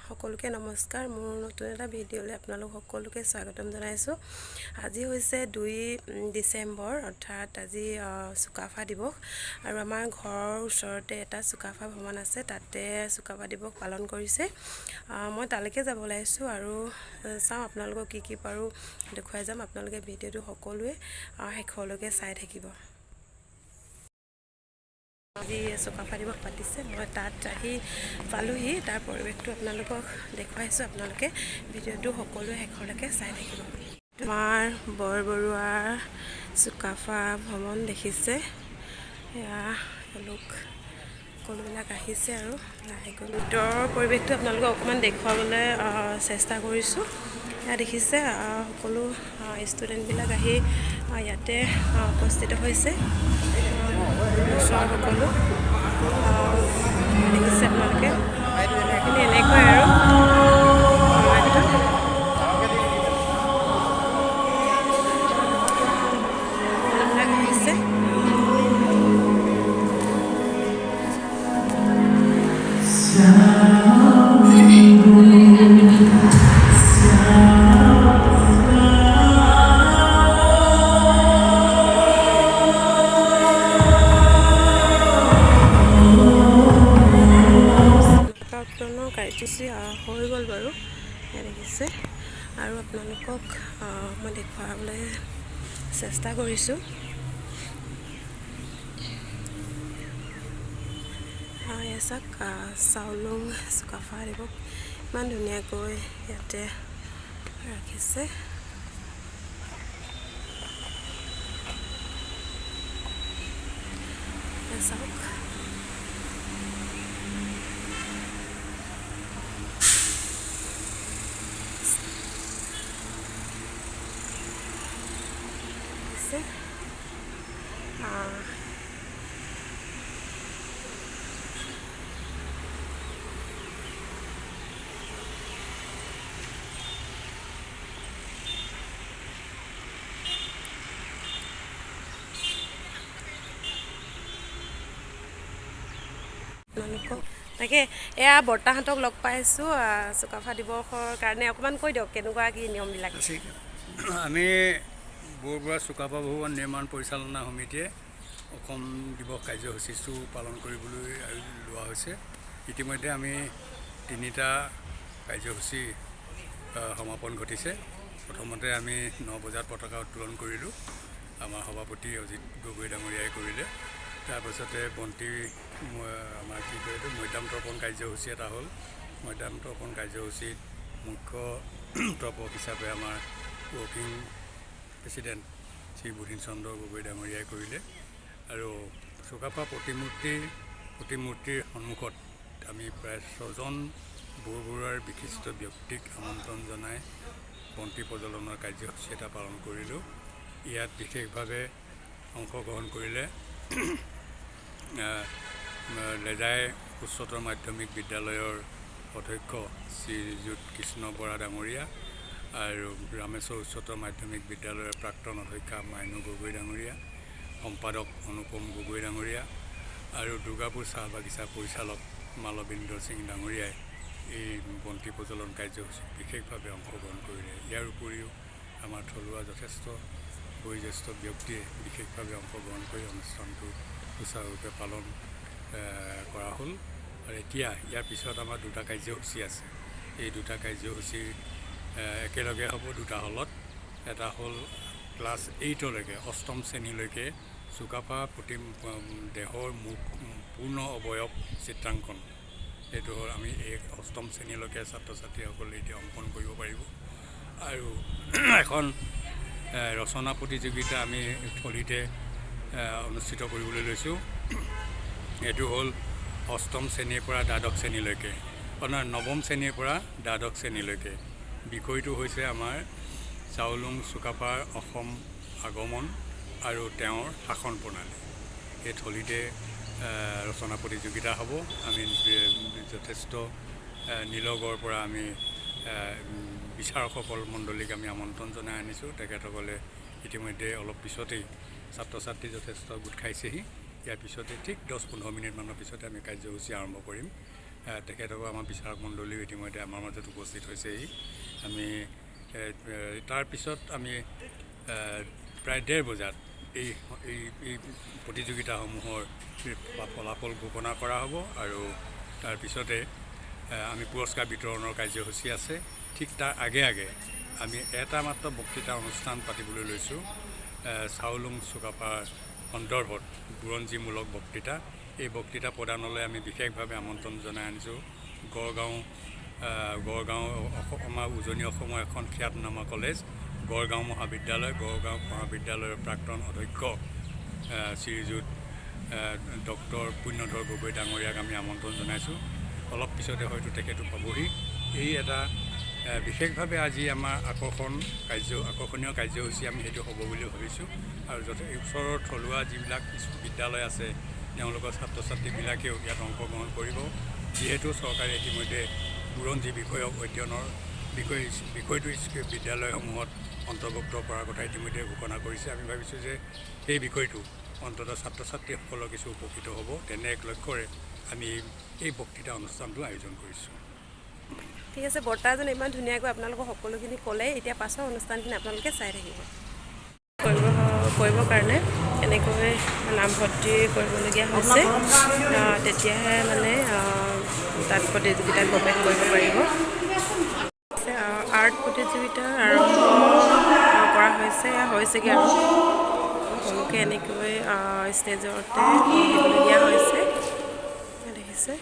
সকলোকে নমস্কাৰ। মোৰ নতুন এটা ভিডিঅ'লৈ আপোনালোক সকলোকে স্বাগতম জনাইছোঁ। আজি হৈছে 2 ডিচেম্বৰ, অৰ্থাৎ আজি চুকাফা দিৱস। আৰু আমাৰ ঘৰৰ ওচৰতে এটা চুকাফা ভ্ৰমণ আছে, তাতে চুকাফা দিৱস পালন কৰিছে। মই তালৈকে যাব ওলাইছোঁ আৰু চাওঁ আপোনালোকক কি পাৰোঁ দেখুৱাই যাম। আপোনালোকে ভিডিঅ'টো সকলোৱে শেষলৈকে চাই থাকিব। আজি চুকাফা দিৱস পাতিছে, মই তাত আহি পালোহি। তাৰ পৰিৱেশটো আপোনালোকক দেখুৱাইছোঁ। আপোনালোকে ভিডিঅ'টো সকলোৱে শেষলৈকে চাই থাকিব। আমাৰ বৰবৰুৱাৰ চুকাফা ভ্ৰমণ দেখিছে, এয়া লোক সকলোবিলাক আহিছে আৰু লাহেকৈ ভিতৰৰ পৰিৱেশটো আপোনালোকক অকণমান দেখুৱাবলৈ চেষ্টা কৰিছোঁ। এয়া দেখিছে সকলো ষ্টুডেণ্টবিলাক আহি ইয়াতে উপস্থিত হৈছে। সকলো দেখিছে আপোনালোকে, কিন্তু এনেকৈ আৰু সময়টো আহিছে। কাৰ্যসূচী হৈ গ'ল বাৰু, দেখিছে। আৰু আপোনালোকক মই দেখুৱাবলৈ চেষ্টা কৰিছোঁ। এয়া চাওক, চাউলুং চুকাফা দিৱস ইমান ধুনীয়াকৈ ইয়াতে ৰাখিছে। চাওক, তাকে এয়া বৰ্তাহঁতক লগ পাইছোঁ চুকাফা দিৱসৰ কাৰণে। অকণমান কৈ দিয়ক কেনেকুৱা কি নিয়মবিলাক। আমি বৰবৰ চুকাফা ভৱন নিৰ্মাণ পৰিচালনা সমিতিয়ে অসম দিৱস কাৰ্যসূচীটো পালন কৰিবলৈ লোৱা হৈছে। ইতিমধ্যে আমি 3টা কাৰ্যসূচী সমাপন ঘটিছে। প্ৰথমতে আমি 9 বজাত পতাকা উত্তোলন কৰিলোঁ, আমাৰ সভাপতি অজিত গগৈ ডাঙৰীয়াই কৰিলে। তাৰপাছতে বন্তি আমাৰ কি কয় এইটো মৈদাম তৰ্পণ কাৰ্যসূচী এটা হ'ল। মৈদাম তৰ্পণ কাৰ্যসূচীত মুখ্য তৰ্পক হিচাপে আমাৰ ৱৰ্কিং প্ৰেচিডেণ্ট শ্ৰী বুধিন চন্দ্ৰ গগৈ ডাঙৰীয়াই কৰিলে। আৰু চুকাফা প্ৰতিমূৰ্তিৰ সন্মুখত আমি প্ৰায় 6জন বৰবৰুৱাৰ বিশিষ্ট ব্যক্তিক আমন্ত্ৰণ জনাই বন্তি প্ৰজ্বলনৰ কাৰ্যসূচী এটা পালন কৰিলোঁ। ইয়াত বিশেষভাৱে অংশগ্ৰহণ কৰিলে লেজাই উচ্চতৰ মাধ্যমিক বিদ্যালয়ৰ অধ্যক্ষ শ্ৰীযুত কৃষ্ণ বৰা ডাঙৰীয়া আৰু ৰামেশ্বৰ উচ্চতৰ মাধ্যমিক বিদ্যালয়ৰ প্ৰাক্তন অধ্যক্ষা মাইনু গগৈ ডাঙৰীয়া, সম্পাদক অনুপম গগৈ ডাঙৰীয়া আৰু দুৰ্গাপুৰ চাহ বাগিচা পৰিচালক মালবিন্দ্ৰ সিং ডাঙৰীয়াই এই বন্তি প্ৰজ্বলন কাৰ্যসূচীত বিশেষভাৱে অংশগ্ৰহণ কৰিলে। ইয়াৰ উপৰিও আমাৰ থলুৱা যথেষ্ট বয়োজ্যেষ্ঠ ব্যক্তিয়ে বিশেষভাৱে অংশগ্ৰহণ কৰি অনুষ্ঠানটো সুচাৰুৰূপে পালন কৰা হ'ল। আৰু এতিয়া ইয়াৰ পিছত আমাৰ 2টা কাৰ্যসূচী আছে। এই 2টা কাৰ্যসূচী একেলগে হ'ব 2টা হলত। এটা হ'ল ক্লাছ 8লৈকে 8ম শ্ৰেণীলৈকে চুকাফা দেহৰ মুখ পূৰ্ণ অৱয়ব চিত্ৰাংকন। এইটো হ'ল আমি 8ম শ্ৰেণীলৈকে ছাত্ৰ ছাত্ৰীসকলে এতিয়া অংকন কৰিব পাৰিব। আৰু এখন ৰচনা প্ৰতিযোগিতা আমি থলীতে অনুষ্ঠিত কৰিবলৈ লৈছোঁ। এইটো হ'ল 8ম শ্ৰেণীৰ পৰা দ্বাদশ শ্ৰেণীলৈকে, 9ম শ্ৰেণীৰ পৰা দ্বাদশ শ্ৰেণীলৈকে। বিষয়টো হৈছে আমাৰ চাউলুং চুকাফাৰ অসম আগমন আৰু তেওঁৰ শাসন প্ৰণালী। এই থলীতে ৰচনা প্ৰতিযোগিতা হ'ব। আমি যথেষ্ট নিলগৰ পৰা আমি বিচাৰকসকল মণ্ডলীক আমি আমন্ত্ৰণ জনাই আনিছোঁ। তেখেতসকলে ইতিমধ্যে অলপ পিছতেই ছাত্ৰ ছাত্ৰী যথেষ্ট গোট খাইছেহি। ইয়াৰ পিছতে ঠিক 10-15 মিনিটমানৰ পিছতে আমি কাৰ্যসূচী আৰম্ভ কৰিম। তেখেতকো আমাৰ বিচাৰক মণ্ডলীও ইতিমধ্যে আমাৰ মাজত উপস্থিত হৈছেহি। আমি তাৰপিছত আমি প্ৰায় 1:30 বজাত এই প্ৰতিযোগিতাসমূহৰ ফলাফল ঘোষণা কৰা হ'ব আৰু তাৰপিছতে আমি পুৰস্কাৰ বিতৰণৰ কাৰ্যসূচী আছে। ঠিক তাৰ আগে আমি এটা মাত্ৰ বক্তৃতা অনুষ্ঠান পাতিবলৈ লৈছোঁ। চাউলুং চুকাফাৰ সন্দৰ্ভত বুৰঞ্জীমূলক বক্তৃতা। এই বক্তৃতা প্ৰদানলৈ আমি বিশেষভাৱে আমন্ত্ৰণ জনাই আনিছোঁ গড়গাঁও আমাৰ উজনি অসমৰ এখন খ্যাতনামা কলেজ গড়গাঁও মহাবিদ্যালয়ৰ প্ৰাক্তন অধ্যক্ষ শ্ৰীযুত ডক্টৰ পুণ্যধৰ গগৈ ডাঙৰীয়াক আমি আমন্ত্ৰণ জনাইছোঁ। অলপ পিছতে হয়তো তেখেতো পাবহি। এই এটা বিশেষভাৱে আজি আমাৰ আকৰ্ষণীয় কাৰ্যসূচী আমি সেইটো হ'ব বুলি ভাবিছোঁ। আৰু ওচৰৰ থলুৱা যিবিলাক বিদ্যালয় আছে তেওঁলোকৰ ছাত্ৰ ছাত্ৰীবিলাকেও ইয়াত অংশগ্ৰহণ কৰিব। যিহেতু চৰকাৰে ইতিমধ্যে বুৰঞ্জী বিষয়ক অধ্যয়নৰ বিষয়টো বিদ্যালয়সমূহত অন্তৰ্ভুক্ত কৰাৰ কথা ইতিমধ্যে ঘোষণা কৰিছে। আমি ভাবিছোঁ যে সেই বিষয়টো অন্ততঃ ছাত্ৰ ছাত্ৰীসকলৰ কিছু উপকৃত হ'ব, তেনে এক লক্ষ্যৰে আমি এই বক্তৃতা অনুষ্ঠানটো আয়োজন কৰিছোঁ। ঠিক আছে, বৰ্তাজনে ইমান ধুনীয়াকৈ আপোনালোকক সকলোখিনি ক'লে। এতিয়া পাছৰ অনুষ্ঠানখিনি আপোনালোকে চাই থাকিব। কৰিবৰ কাৰণে এনেকৈ নামভৰ্তি কৰিবলগীয়া হৈছে, তেতিয়াহে মানে তাত প্ৰতিযোগিতাত প্ৰৱেশ কৰিব পাৰিব। আৰ্ট প্ৰতিযোগিতা আৰম্ভ কৰা হৈছেগৈ আৰু সকলোকে এনেকৈ ষ্টেজতে বহিবলগীয়া হৈছে, দেখিছে।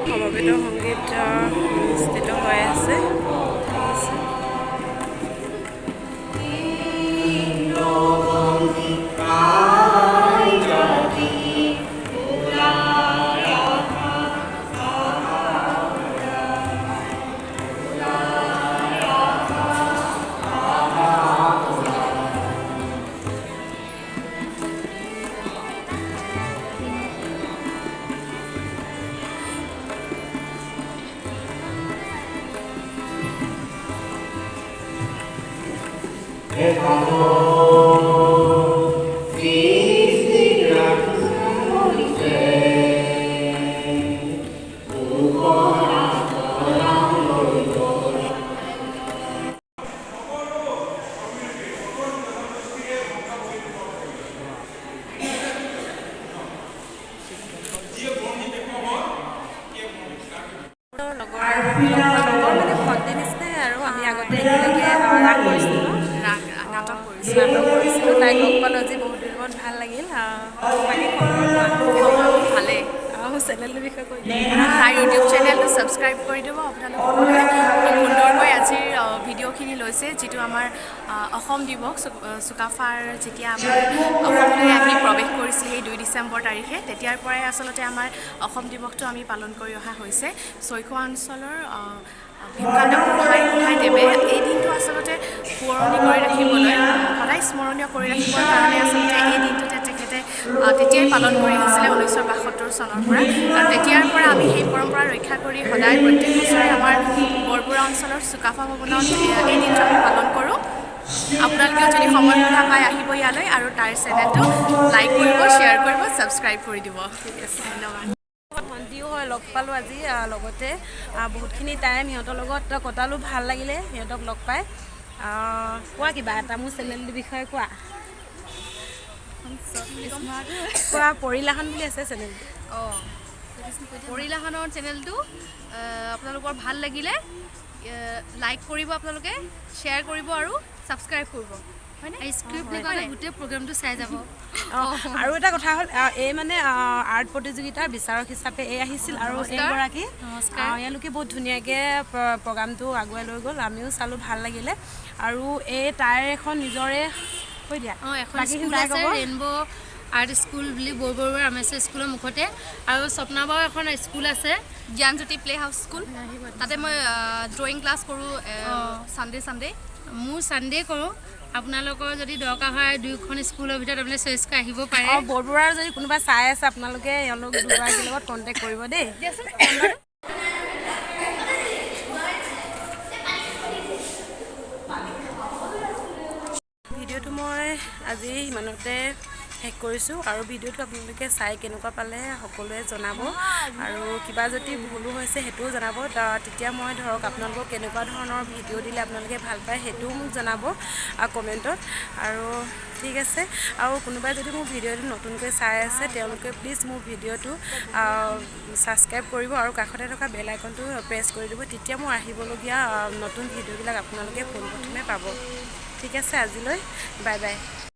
সমবেত সংগীত অনুষ্ঠিত হৈ আছে। লগৰ ভণ্টি নিচিনাই আৰু আমি আগতে একেলগে ৰাগ কৰিছিলোঁ, নাটক কৰিছিলোঁ। তাইক লগ পালোঁ আজি বহুত দিনৰ মূৰত, ভাল লাগিল। বাকী খবৰ ভালেই। চেনেলটোৰ বিষয়ে কৈ তাই ইউটিউব চেনেলটো ছাবস্ক্ৰাইব কৰি দিব। আপোনালোক সকলোৱে খুব সুন্দৰকৈ আজিৰ ভিডিঅ'খিনি লৈছে, যিটো আমাৰ অসম দিৱস চুকাফাৰ যেতিয়া আমাৰ অসমলৈ আহি প্ৰৱেশ কৰিছিল সেই 2 ডিচেম্বৰ তাৰিখে, তেতিয়াৰ পৰাই আচলতে আমাৰ অসম দিৱসটো আমি পালন কৰি অহা হৈছে। চৈখোৱা অঞ্চলৰ ভীমকান্ত গোহাঁইদেৱে এই দিনটো আচলতে পুৰণি কৰি ৰাখিবলৈ, সদায় স্মৰণীয় কৰি ৰাখিবৰ কাৰণে আচলতে এই দিনটোতে তেখেতে তেতিয়াই পালন কৰি আহিছিলে 1972 চনৰ পৰা। আৰু তেতিয়াৰ পৰা আমি সেই পৰম্পৰা ৰক্ষা কৰি সদায় প্ৰত্যেক বছৰে আমাৰ বৰবৰ অঞ্চলৰ চুকাফা ভৱনত এই দিনটো আমি পালন কৰোঁ। আপোনালোকেও যদি সময় সুবিধা পাই আহিব ইয়ালৈ আৰু তাইৰ চেনেলটো লাইক কৰিব, শ্বেয়াৰ কৰিব, ছাবস্ক্ৰাইব কৰি দিব। ঠিক আছে, ধন্যবাদ। ভণ্টিও হয়, লগ পালোঁ আজি। লগতে বহুতখিনি টাইম সিহঁতৰ লগত কটালোঁ, ভাল লাগিলে সিহঁতক লগ পাই। কোৱা কিবা এটা মোৰ চেনেলটোৰ বিষয়ে কোৱা। পৰিলাহন বুলি আছে চেনেলটো। পৰিলাহনৰ চেনেলটো আপোনালোকৰ ভাল লাগিলে লাইক কৰিব, আপোনালোকে শ্বেয়াৰ কৰিব আৰু ছাবস্ক্ৰাইব কৰিব। স্ক্ৰিপ্ট লিখোঁতে গোটেই প্ৰগ্ৰামটো চাই যাব আৰু এটা কথা হ'ল এই মানে আৰ্ট প্ৰতিযোগিতাৰ বিচাৰক হিচাপে এই আহিছিল আৰু এইগৰাকী এওঁলোকে বহুত ধুনীয়াকৈ প্ৰগ্ৰামটো আগুৱাই লৈ গ'ল আমিও চালোঁ ভাল লাগিলে আৰু এই তাইৰ এখন নিজৰে কৈ দিয়া এখন স্কুল আছে ৰেইনবো আৰ্ট স্কুল বুলি বৰবৰ ৰামেশ্বৰ স্কুলৰ মুখতে আৰু স্বপ্নাবাও এখন স্কুল আছে জ্ঞানজ্যোতি প্লে হাউচ স্কুল তাতে মই ড্ৰয়িং ক্লাছ কৰোঁ ছানডে মোৰ ছানডে কৰোঁ আপোনালোকৰ যদি দৰকাৰ হয় দুয়োখন স্কুলৰ ভিতৰত আপুনি চইচ কৰি আহিব পাৰে আৰু বৰবৰুৱাৰ যদি কোনোবা চাই আছে আপোনালোকে এওঁলোক দুগৰাকীৰ লগত কণ্টেক্ট কৰিব দেই ভিডিঅ'টো মই আজি ইমানতে শেষ কৰিছোঁ আৰু ভিডিঅ'টো আপোনালোকে চাই কেনেকুৱা পালে সকলোৱে জনাব আৰু কিবা যদি ভুলো হৈছে সেইটোও জনাব তেতিয়া মই ধৰক আপোনালোকক কেনেকুৱা ধৰণৰ ভিডিঅ' দিলে আপোনালোকে ভাল পায় সেইটোও মোক জনাব কমেণ্টত আৰু ঠিক আছে আৰু কোনোবাই যদি মোৰ ভিডিঅ'টো নতুনকৈ চাই আছে তেওঁলোকে প্লিজ মোৰ ভিডিঅ'টো ছাবস্ক্ৰাইব কৰিব আৰু কাষতে থকা বেল আইকনটো প্ৰেছ কৰি দিব তেতিয়া মোৰ আহিবলগীয়া নতুন ভিডিঅ'বিলাক আপোনালোকে পোনপ্ৰথমে পাব ঠিক আছে আজিলৈ বাই বাই